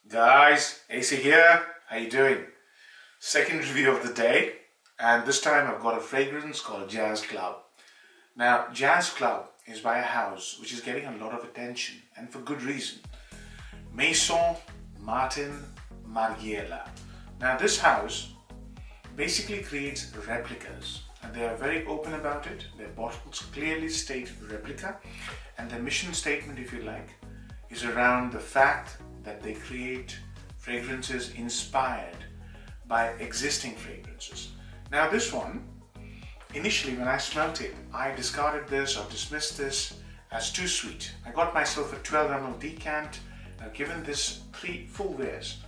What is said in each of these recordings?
Guys, AC here. How you doing? Second review of the day, and this time I've got a fragrance called Jazz Club. Now, Jazz Club is by a house which is getting a lot of attention, and for good reason. Maison, Margiela. Now, this house basically creates replicas, and they are very open about it. Their bottles clearly state replica, and their mission statement, if you like, is around the fact that they create fragrances inspired by existing fragrances. Now, this one, initially when I smelt it, I discarded this or dismissed this as too sweet. I got myself a 12 ml decant. I've given this 3 full wears,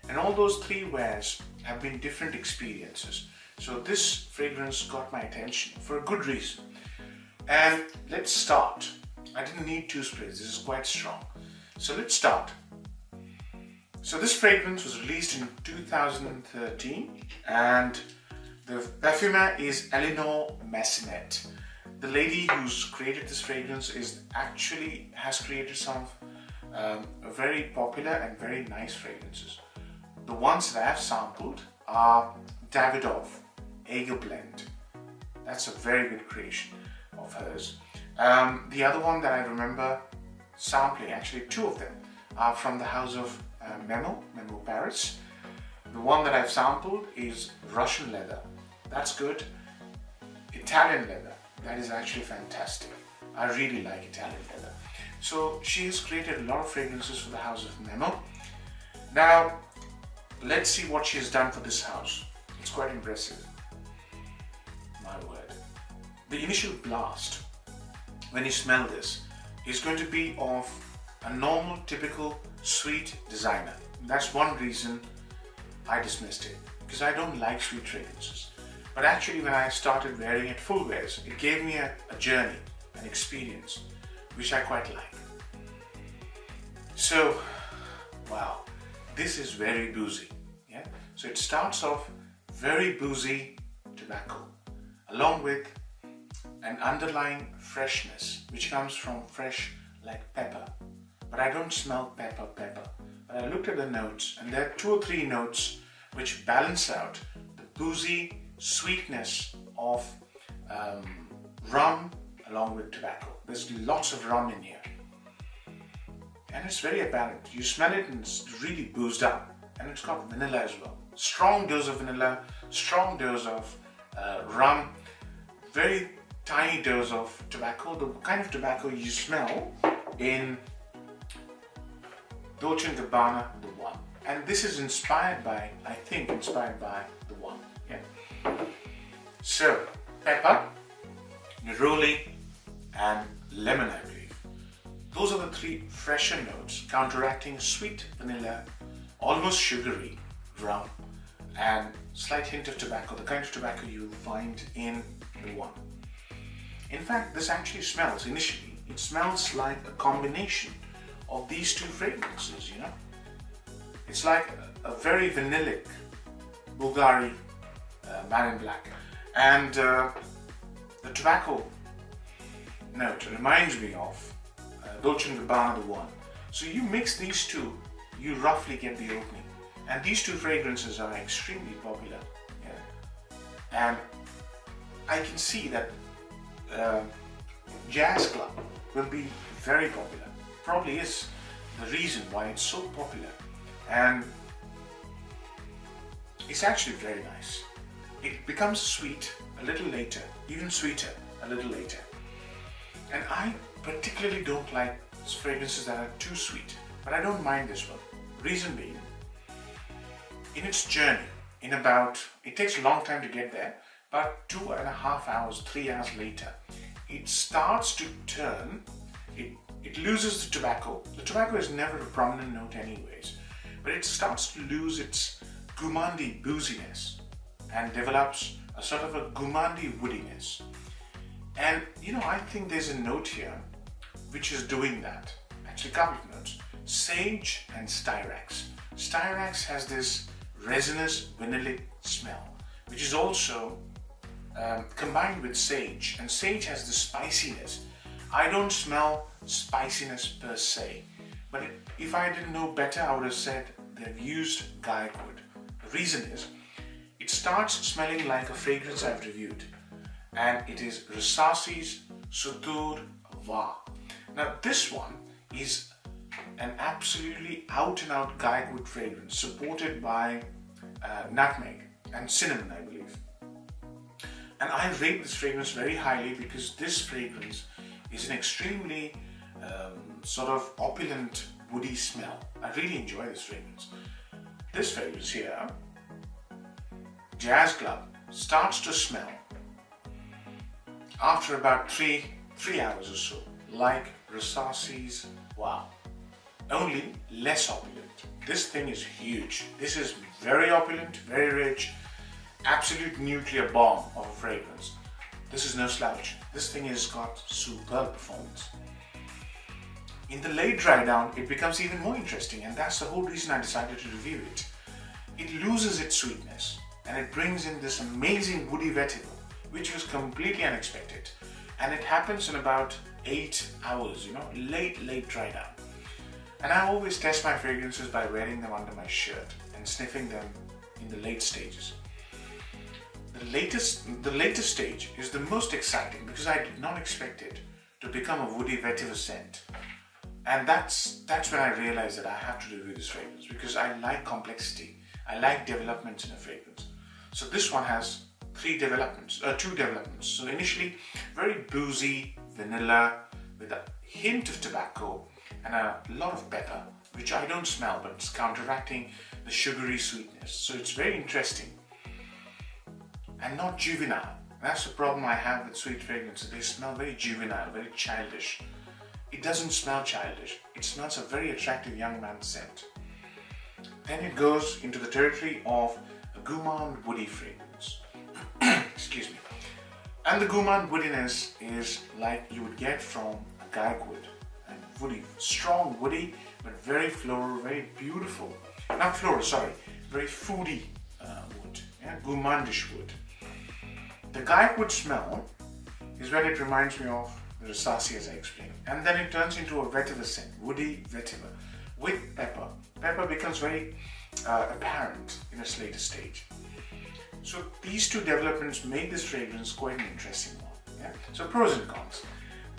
and all those 3 wears have been different experiences. So this fragrance got my attention for a good reason. And let's start. I didn't need 2 sprays, this is quite strong. So let's start. So this fragrance was released in 2013, and the perfumer is Eleanor Massenet. The lady who's created this fragrance has created some very popular and very nice fragrances. The ones that I've sampled are Davidoff Eiger Blend. That's a very good creation of hers. The other one that I remember sampling, actually 2 of them, are from the house of Memo Paris. The one that I've sampled is Russian leather. That's good. Italian leather. That is actually fantastic. I really like Italian leather. So she has created a lot of fragrances for the house of Memo. Now, let's see what she has done for this house. It's quite impressive. My word. The initial blast, when you smell this, is going to be of a normal, typical, sweet designer. That's one reason I dismissed it, because I don't like sweet fragrances. But actually, when I started wearing it full wears, it gave me a journey, an experience, which I quite like. So, wow, this is very boozy. Yeah. So it starts off very boozy tobacco, along with an underlying freshness, which comes from fresh like pepper. But I don't smell pepper. But I looked at the notes, and there are 2 or 3 notes which balance out the boozy sweetness of rum along with tobacco. There's lots of rum in here, and it's very apparent. You smell it and it's really boozed up, and it's got vanilla as well. Strong dose of vanilla, strong dose of rum, very tiny dose of tobacco, the kind of tobacco you smell in Dolce & Gabbana, the one. And this is inspired by, I think, inspired by the one. Yeah. So, pepper, neroli, and lemon, I believe. Those are the 3 fresher notes, counteracting sweet vanilla, almost sugary rum, and slight hint of tobacco, the kind of tobacco you'll find in the one. In fact, this actually smells, initially, it smells like a combination of these 2 fragrances, you know. It's like a very vanillic Bulgari Man in Black. And the tobacco note reminds me of Dolce & Gabbana, the one. So you mix these 2, you roughly get the opening. And these 2 fragrances are extremely popular. Yeah. And I can see that Jazz Club will be very popular. Probably is the reason why it's so popular, and it's actually very nice. It becomes sweet a little later, even sweeter a little later. And I particularly don't like fragrances that are too sweet, but I don't mind this one. Reason being, in its journey, it takes a long time to get there, but 2.5 hours, 3 hours later, it starts to turn, it loses the tobacco. The tobacco is never a prominent note anyways, but it starts to lose its gourmandy booziness and develops a sort of a gourmandy woodiness. And you know, I think there's a note here which is doing that. Actually, a couple of notes. Sage and styrax. Styrax has this resinous vanillic smell, which is also combined with sage, and sage has the spiciness. I don't smell spiciness per se, but if I didn't know better, I would have said they've used guaiac wood. The reason is, it starts smelling like a fragrance I've reviewed, and it is Rasasi's Sutur Va. Now this one is an absolutely out and out guaiac wood fragrance supported by nutmeg and cinnamon, I believe. And I rate this fragrance very highly because this fragrance is an extremely sort of opulent woody smell. I really enjoy this fragrance. This fragrance here, Jazz Club, starts to smell after about three hours or so, like Rasasi's Wow. Only less opulent. This thing is huge. This is very opulent, very rich, absolute nuclear bomb of a fragrance. This is no slouch. This thing has got superb performance. In the late dry down, it becomes even more interesting, and that's the whole reason I decided to review it. It loses its sweetness and it brings in this amazing woody vetiver, which was completely unexpected. And it happens in about 8 hours, late dry down. And I always test my fragrances by wearing them under my shirt and sniffing them in the late stages. The latest stage is the most exciting because I did not expect it to become a woody vetiver scent. And that's when I realized that I have to review this fragrance because I like complexity. I like developments in a fragrance. So this one has two developments. So initially, very boozy, vanilla, with a hint of tobacco and a lot of pepper, which I don't smell, but it's counteracting the sugary sweetness. So it's very interesting and not juvenile. That's the problem I have with sweet fragrances. They smell very juvenile, very childish. It doesn't smell childish. It smells a very attractive young man's scent. Then it goes into the territory of a gourmand woody fragrance. Excuse me. And the gourmand woodiness is like you would get from a guaiac wood. And woody, strong woody, but very floral, very beautiful. Not floral, sorry, very foodie wood. Yeah? Gourmandish wood. The guaiac wood smell is when it reminds me of the Rasasi, as I explained. And then it turns into a vetiver scent, woody vetiver, with pepper. Pepper becomes very apparent in a later stage. So these two developments make this fragrance quite an interesting one. Yeah? So pros and cons.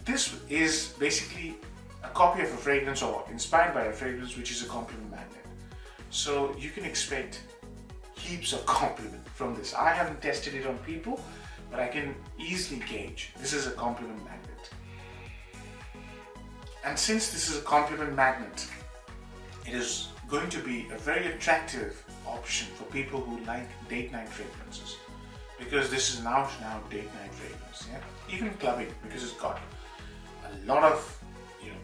This is basically a copy of a fragrance or inspired by a fragrance which is a compliment magnet. So you can expect heaps of compliment from this. I haven't tested it on people, but I can easily gauge this is a compliment magnet. And since this is a compliment magnet, it is going to be a very attractive option for people who like date night fragrances, because this is an out and out date night fragrance. Yeah? Even clubbing, because it's got a lot of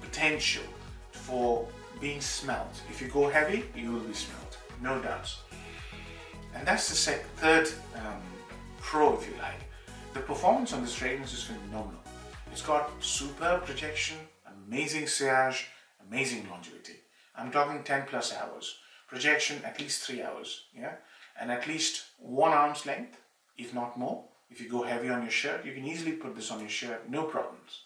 potential for being smelled. If you go heavy, you will be smelled, no doubts. And that's the third pro, if you like. The performance on this fragrance is phenomenal. It's got superb projection, amazing sillage, amazing longevity. I'm talking 10 plus hours. Projection at least 3 hours, yeah? And at least 1 arm's length, if not more. If you go heavy on your shirt, you can easily put this on your shirt, no problems.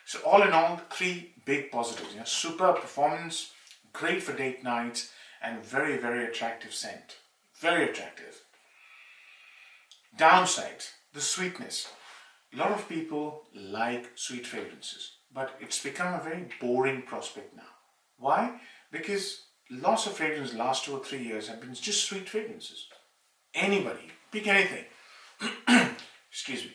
So all in all, 3 big positives. Yeah? Superb performance, great for date nights, and very, very attractive scent. Very attractive. Downside, the sweetness. A lot of people like sweet fragrances, but it's become a very boring prospect now. Why? Because lots of fragrances last 2 or 3 years have been just sweet fragrances. Anybody, pick anything. Excuse me.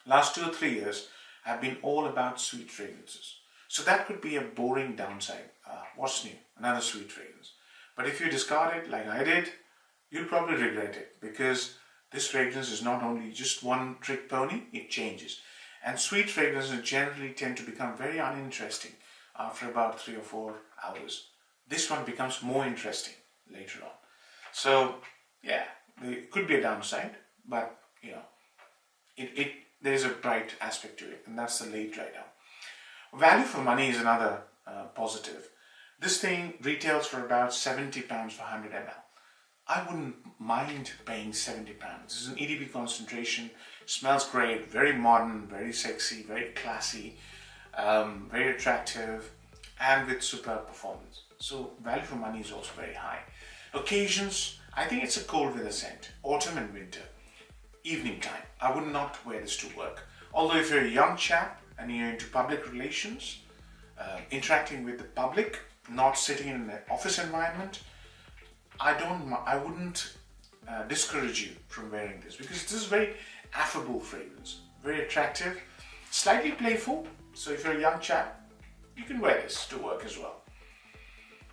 Last 2 or 3 years have been all about sweet fragrances. So that could be a boring downside. What's new? Another sweet fragrance. But if you discard it like I did, you'll probably regret it, because this fragrance is not only just one trick pony, it changes. And sweet fragrances generally tend to become very uninteresting after about 3 or 4 hours. This one becomes more interesting later on. So yeah, there could be a downside, but there's a bright aspect to it, and that's the late dry down. Value for money is another positive. This thing retails for about £70 for 100 ml. I wouldn't mind paying £70. This is an EDB concentration, smells great, very modern, very sexy, very classy, very attractive, and with superb performance. So value for money is also very high. Occasions, I think it's a cold weather scent, autumn and winter, evening time. I would not wear this to work. Although if you're a young chap and you're into public relations, interacting with the public, not sitting in an office environment, I wouldn't discourage you from wearing this, because this is very affable fragrance, very attractive, slightly playful. So if you're a young chap, you can wear this to work as well.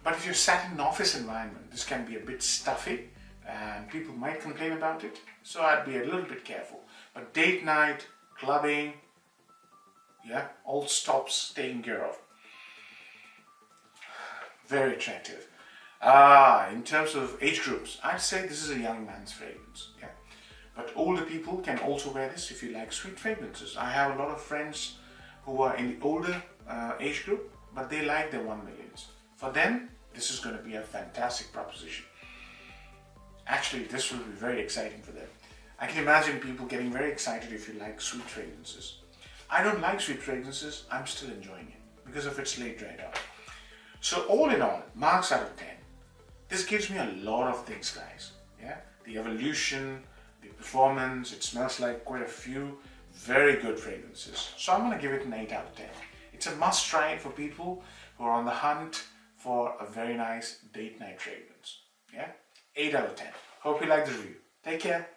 But if you're sat in an office environment, this can be a bit stuffy and people might complain about it. So I'd be a little bit careful. But date night, clubbing, yeah, all stops taken care of. Very attractive. In terms of age groups, I'd say this is a young man's fragrance. Yeah, but older people can also wear this if you like sweet fragrances. I have a lot of friends who are in the older age group, but they like their 1 millions. For them, this is going to be a fantastic proposition. Actually, this will be very exciting for them. I can imagine people getting very excited if you like sweet fragrances. I don't like sweet fragrances, I'm still enjoying it because of its late dried out. So all in all, marks out of 10. This gives me a lot of things, guys. Yeah, the evolution, the performance, it smells like quite a few very good fragrances. So I'm going to give it an 8 out of 10. It's a must try for people who are on the hunt for a very nice date night fragrance. Yeah, 8 out of 10. Hope you like the review. Take care.